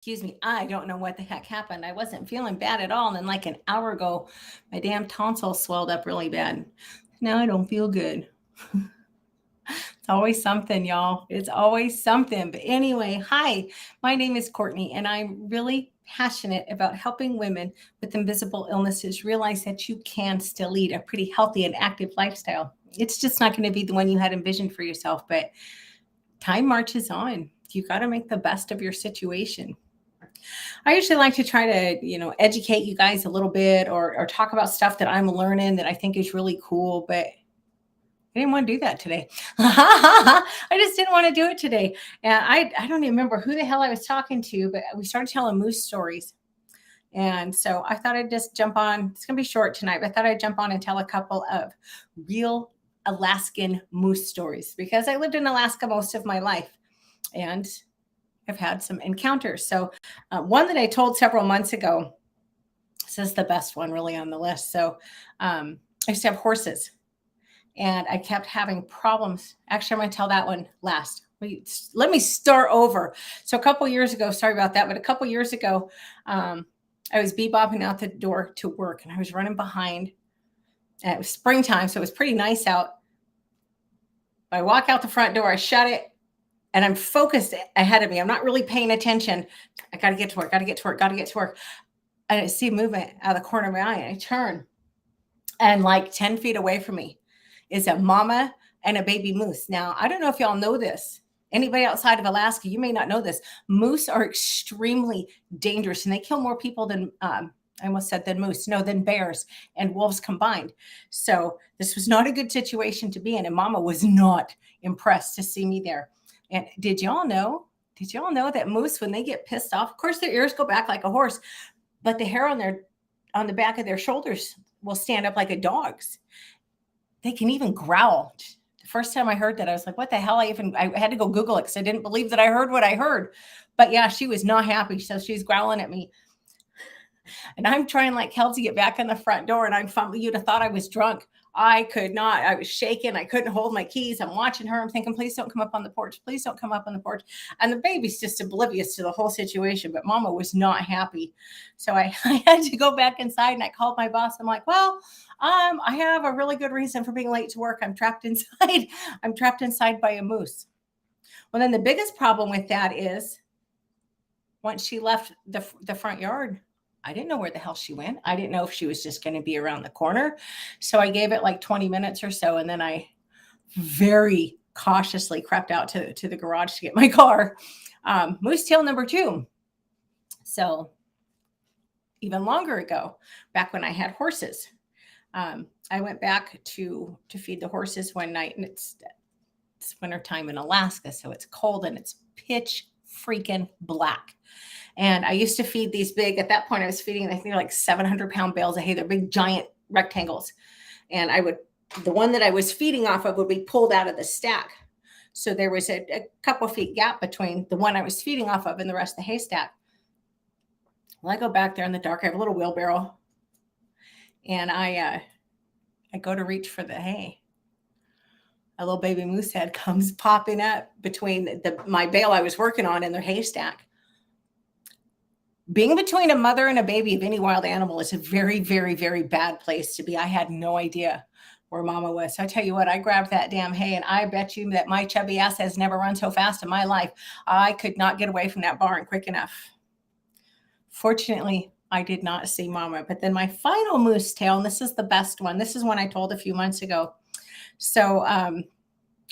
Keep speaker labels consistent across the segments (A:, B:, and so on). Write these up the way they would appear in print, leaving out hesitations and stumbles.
A: Excuse me, I don't know what the heck happened. I wasn't feeling bad at all. And then, like an hour ago, my damn tonsil swelled up really bad. Now I don't feel good. It's always something, y'all. It's always something. But anyway, hi, my name is Courtney, and I'm really passionate about helping women with invisible illnesses realize that you can still lead a pretty healthy and active lifestyle. It's just not going to be the one you had envisioned for yourself, but time marches on. You got to make the best of your situation. I usually like to try to, educate you guys a little bit or talk about stuff that I'm learning that I think is really cool, but I didn't want to do that today. I just didn't want to do it today. And I don't even remember who the hell I was talking to, but we started telling moose stories. And so I thought I'd just jump on. It's going to be short tonight, but I thought I'd jump on and tell a couple of real Alaskan moose stories because I lived in Alaska most of my life. And I've had some encounters. So, one that I told several months ago, this is the best one really on the list. So, I used to have horses and I kept having problems. Actually, I'm going to tell that one last. Let me start over. So, a couple years ago, sorry about that, but a couple years ago, I was bebopping out the door to work and I was running behind. And it was springtime, so it was pretty nice out. I walk out the front door, I shut it, and I'm focused ahead of me. I'm not really paying attention. I got to get to work, got to get to work, got to get to work. And I see movement out of the corner of my eye. And I turn, and like 10 feet away from me is a mama and a baby moose. Now, I don't know if y'all know this. Anybody outside of Alaska, you may not know this. Moose are extremely dangerous, and they kill more people than, I almost said than moose, no, than bears and wolves combined. So this was not a good situation to be in. And mama was not impressed to see me there. And did y'all know? Did y'all know that moose, when they get pissed off, of course their ears go back like a horse, but the hair on the back of their shoulders will stand up like a dog's. They can even growl. The first time I heard that, I was like, "What the hell?" I had to go Google it because I didn't believe that I heard what I heard. But yeah, she was not happy, so she's growling at me, and I'm trying like hell to get back in the front door, and I'm fumbling. You'd have thought I was drunk. I could not. I was shaking. I couldn't hold my keys. I'm watching her. I'm thinking, please don't come up on the porch. Please don't come up on the porch. And the baby's just oblivious to the whole situation. But mama was not happy. So I had to go back inside and I called my boss. I'm like, well, I have a really good reason for being late to work. I'm trapped inside. I'm trapped inside by a moose. Well, then the biggest problem with that is once she left the front yard, I didn't know where the hell she went. I didn't know if she was just going to be around the corner. So I gave it like 20 minutes or so. And then I very cautiously crept out to the garage to get my car. Moose tail number two. So even longer ago, back when I had horses, I went back to feed the horses one night, and it's wintertime in Alaska. So it's cold and it's pitch freaking black. And I used to feed these big, at that point, I was feeding, I think, like 700-pound bales of hay. They're big, giant rectangles. And the one that I was feeding off of would be pulled out of the stack. So there was a couple feet gap between the one I was feeding off of and the rest of the haystack. Well, I go back there in the dark. I have a little wheelbarrow. And I go to reach for the hay. A little baby moose head comes popping up between my bale I was working on and their haystack. Being between a mother and a baby of any wild animal is a very, very, very bad place to be. I had no idea where mama was. So I tell you what, I grabbed that damn hay, and I bet you that my chubby ass has never run so fast in my life. I could not get away from that barn quick enough. Fortunately, I did not see mama. But then my final moose tale, and this is the best one. This is one I told a few months ago. So I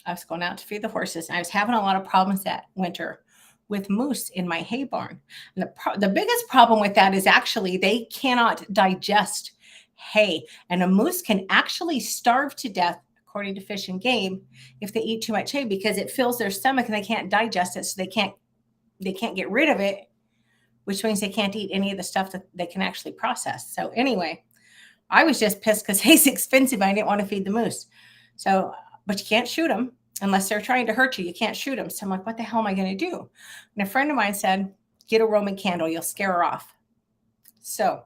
A: was going out to feed the horses, and I was having a lot of problems that winter with moose in my hay barn. And the biggest problem with that is actually they cannot digest hay. And a moose can actually starve to death, according to Fish and Game, if they eat too much hay because it fills their stomach and they can't digest it. So they can't get rid of it, which means they can't eat any of the stuff that they can actually process. So anyway, I was just pissed because hay's expensive. I didn't want to feed the moose. So, but you can't shoot them. Unless they're trying to hurt you, you can't shoot them. So I'm like, what the hell am I going to do? And a friend of mine said, get a Roman candle. You'll scare her off. So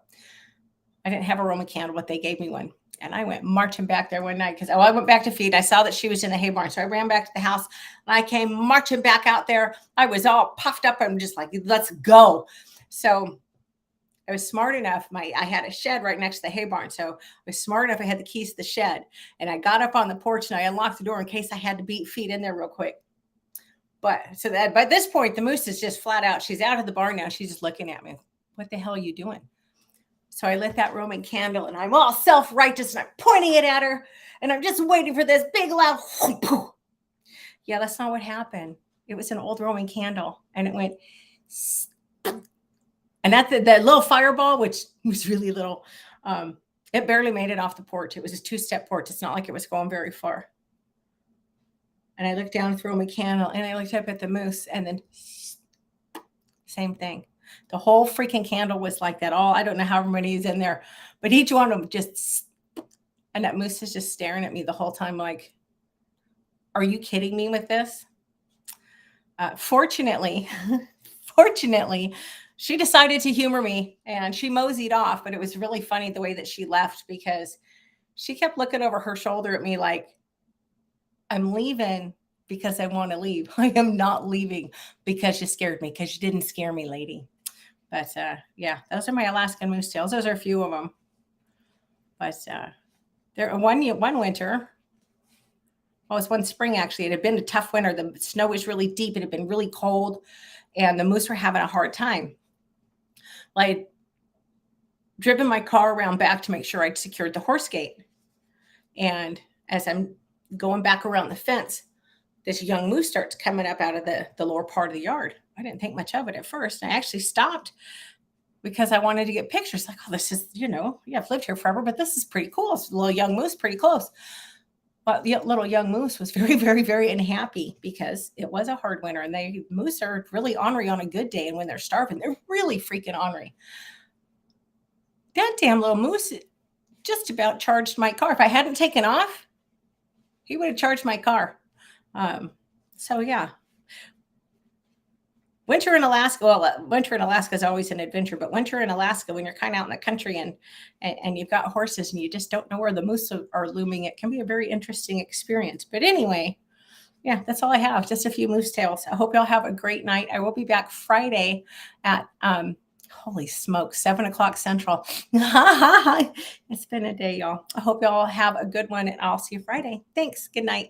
A: I didn't have a Roman candle, but they gave me one. And I went marching back there one night because I went back to feed. I saw that she was in the hay barn. So I ran back to the house and I came marching back out there. I was all puffed up. I'm just like, let's go. So I was smart enough. I had a shed right next to the hay barn. So I was smart enough. I had the keys to the shed. And I got up on the porch and I unlocked the door in case I had to beat feet in there real quick. But so that by this point, the moose is just flat out. She's out of the barn now. She's just looking at me. What the hell are you doing? So I lit that Roman candle and I'm all self-righteous and I'm pointing it at her and I'm just waiting for this big loud. Yeah, that's not what happened. It was an old Roman candle and it went. And that the little fireball, which was really little, it barely made it off the porch. It was a 2-step porch. It's not like it was going very far. And I looked down through my candle and I looked up at the moose and then same thing. The whole freaking candle was like that. I don't know how many is in there, but each one of them just, and that moose is just staring at me the whole time like, are you kidding me with this? Fortunately, she decided to humor me and she moseyed off, but it was really funny the way that she left because she kept looking over her shoulder at me like, I'm leaving because I want to leave. I am not leaving because you scared me, because you didn't scare me, lady. But yeah, those are my Alaskan moose tails. Those are a few of them. But there one winter, well, it was one spring actually. It had been a tough winter. The snow was really deep. It had been really cold, and the moose were having a hard time. Well, I'd driven my car around back to make sure I'd secured the horse gate. And as I'm going back around the fence, this young moose starts coming up out of the lower part of the yard. I didn't think much of it at first. I actually stopped because I wanted to get pictures. Like, oh, this is, yeah, I've lived here forever, but this is pretty cool. It's a little young moose, pretty close. But the little young moose was very, very, very unhappy because it was a hard winter. And moose are really ornery on a good day. And when they're starving, they're really freaking ornery. That damn little moose just about charged my car. If I hadn't taken off, he would have charged my car. So yeah, winter in Alaska. Well, winter in Alaska is always an adventure, but winter in Alaska, when you're kind of out in the country and you've got horses and you just don't know where the moose are looming, it can be a very interesting experience. But anyway, yeah, that's all I have. Just a few moose tales. I hope y'all have a great night. I will be back Friday at holy smoke, 7:00 Central. It's been a day, y'all. I hope y'all have a good one, and I'll see you Friday. Thanks. Good night.